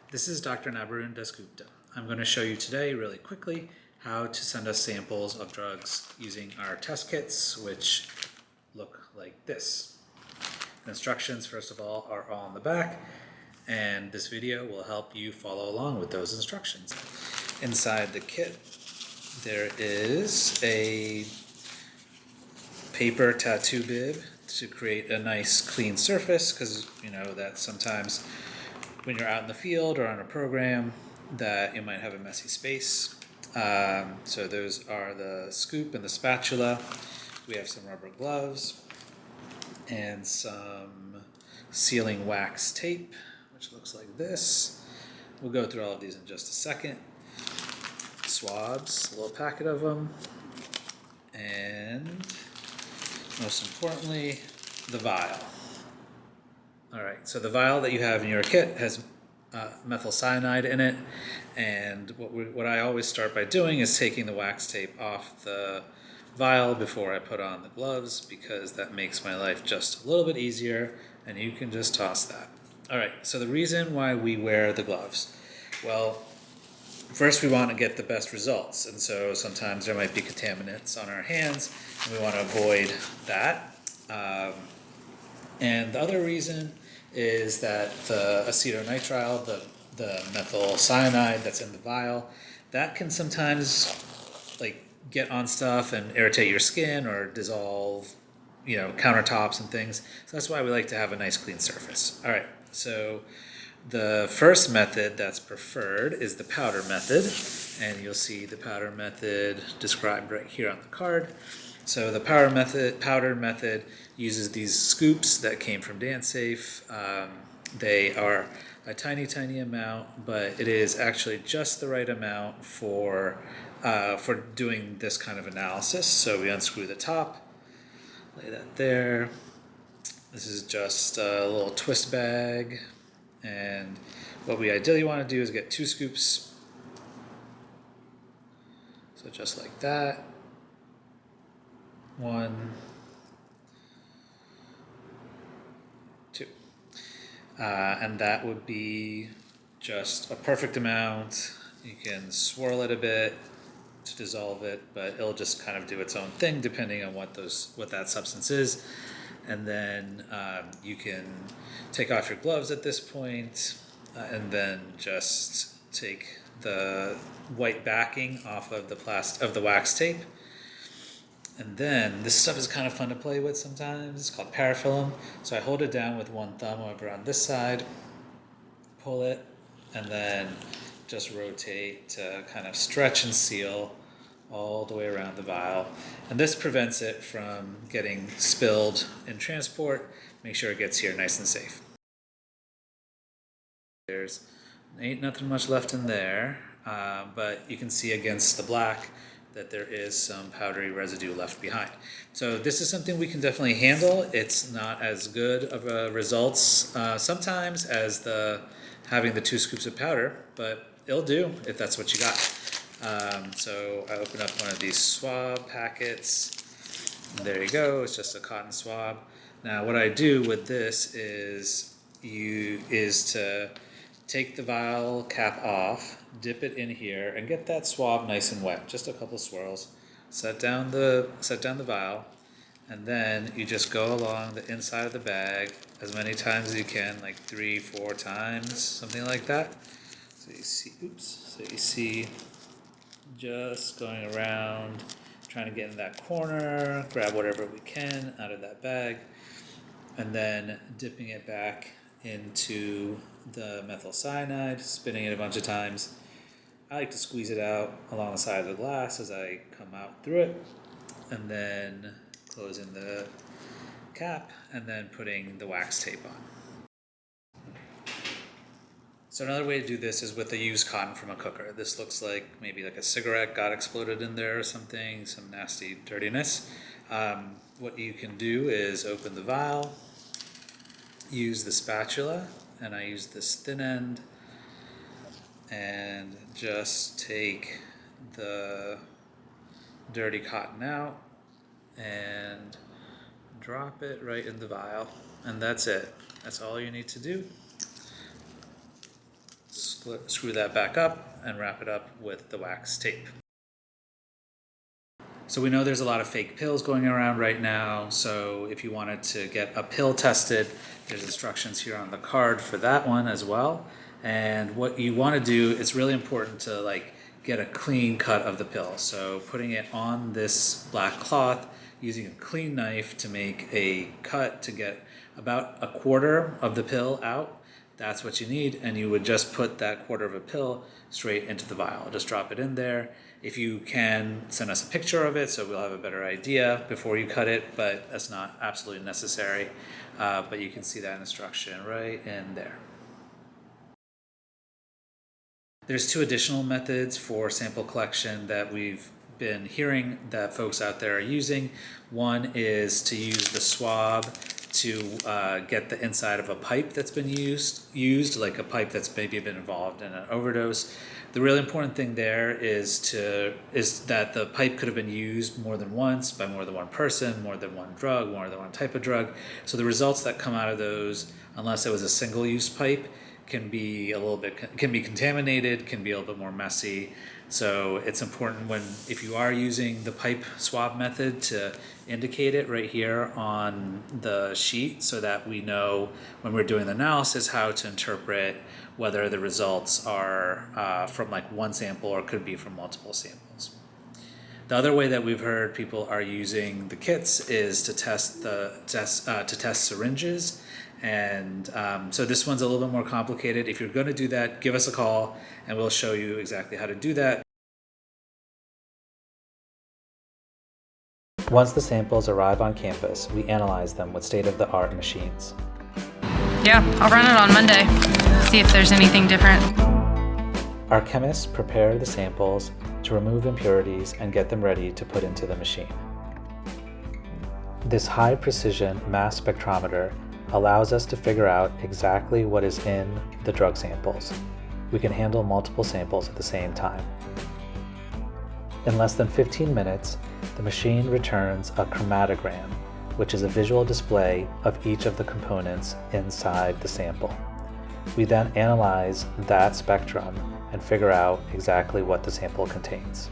This is Dr. Nabarun Dasgupta. I'm going to show you today really quickly how to send us samples of drugs using our test kits, which look like this. The instructions, first of all, are all on the back, and this video will help you follow along with those instructions. Inside the kit, there is a paper tattoo bib to create a nice clean surface, because you know that sometimes when you're out in the field or on a program that you might have a messy space. So those are the scoop and the spatula. We have some rubber gloves and some sealing wax tape, which looks like this. We'll go through all of these in just a second. Swabs, a little packet of them, and most importantly, the vial. All right, so the vial that you have in your kit has methyl cyanide in it, and what I always start by doing is taking the wax tape off the vial before I put on the gloves, because that makes my life just a little bit easier, and you can just toss that. All right, so the reason why we wear the gloves, well, first we want to get the best results, and so sometimes there might be contaminants on our hands, and we want to avoid that. And the other reason is that the acetonitrile, the methyl cyanide that's in the vial, that can sometimes get on stuff and irritate your skin or dissolve, countertops and things. So that's why we like to have a nice clean surface. All right, so the first method that's preferred is the powder method, and you'll see the powder method described right here on the card. So the powder method uses these scoops that came from DanceSafe. They are a tiny amount, but it is actually just the right amount for doing this kind of analysis. So we unscrew the top, lay that there. This is just a little twist bag, and what we ideally want to do is get 2 scoops. So just like that. 1, 2. And that would be just a perfect amount. You can swirl it a bit to dissolve it, but it'll just kind of do its own thing depending on what that substance is. And then you can take off your gloves at this point, and then just take the white backing off of the wax tape. And then this stuff is kind of fun to play with sometimes. It's called parafilm. So I hold it down with one thumb over on this side, pull it, and then just rotate to kind of stretch and seal all the way around the vial. And this prevents it from getting spilled in transport. Make sure it gets here nice and safe. There's ain't nothing much left in there, but you can see against the black that there is some powdery residue left behind. So this is something we can definitely handle. It's not as good of a results sometimes as having the 2 scoops of powder, but it'll do if that's what you got. So I open up one of these swab packets. And there you go, it's just a cotton swab. Now what I do with this is to take the vial cap off, dip it in here, and get that swab nice and wet. Just a couple swirls. Set down the vial, and then you just go along the inside of the bag as many times as you can, like 3-4 times, something like that. So you see, just going around, trying to get in that corner, grab whatever we can out of that bag, and then dipping it back into the methyl cyanide, spinning it a bunch of times. I like to squeeze it out along the side of the glass as I come out through it, and then closing the cap, and then putting the wax tape on. So another way to do this is with a used cotton from a cooker. This looks like maybe like a cigarette got exploded in there or something, some nasty dirtiness. What you can do is open the vial, use the spatula, and I use this thin end, and just take the dirty cotton out and drop it right in the vial, and that's it. That's all you need to do. screw that back up and wrap it up with the wax tape. So we know there's a lot of fake pills going around right now, so if you wanted to get a pill tested, there's instructions here on the card for that one as well. And what you want to do, it's really important to get a clean cut of the pill. So putting it on this black cloth, using a clean knife to make a cut to get about a quarter of the pill out, that's what you need. And you would just put that quarter of a pill straight into the vial. Just drop it in there. If you can, send us a picture of it so we'll have a better idea before you cut it, but that's not absolutely necessary. But you can see that instruction right in there. There's 2 additional methods for sample collection that we've been hearing that folks out there are using. One is to use the swab to get the inside of a pipe that's been used, like a pipe that's maybe been involved in an overdose. The really important thing there is that the pipe could have been used more than once by more than one person, more than one drug, more than one type of drug. So the results that come out of those, unless it was a single-use pipe, can be contaminated, can be a little bit more messy. So it's important if you are using the pipe swab method to indicate it right here on the sheet so that we know when we're doing the analysis how to interpret whether the results are from one sample or could be from multiple samples. The other way that we've heard people are using the kits is to test syringes. And so this one's a little bit more complicated. If you're going to do that, give us a call and we'll show you exactly how to do that. Once the samples arrive on campus, we analyze them with state-of-the-art machines. Yeah, I'll run it on Monday, see if there's anything different. Our chemists prepare the samples to remove impurities and get them ready to put into the machine. This high-precision mass spectrometer allows us to figure out exactly what is in the drug samples. We can handle multiple samples at the same time. In less than 15 minutes, the machine returns a chromatogram, which is a visual display of each of the components inside the sample. We then analyze that spectrum and figure out exactly what the sample contains.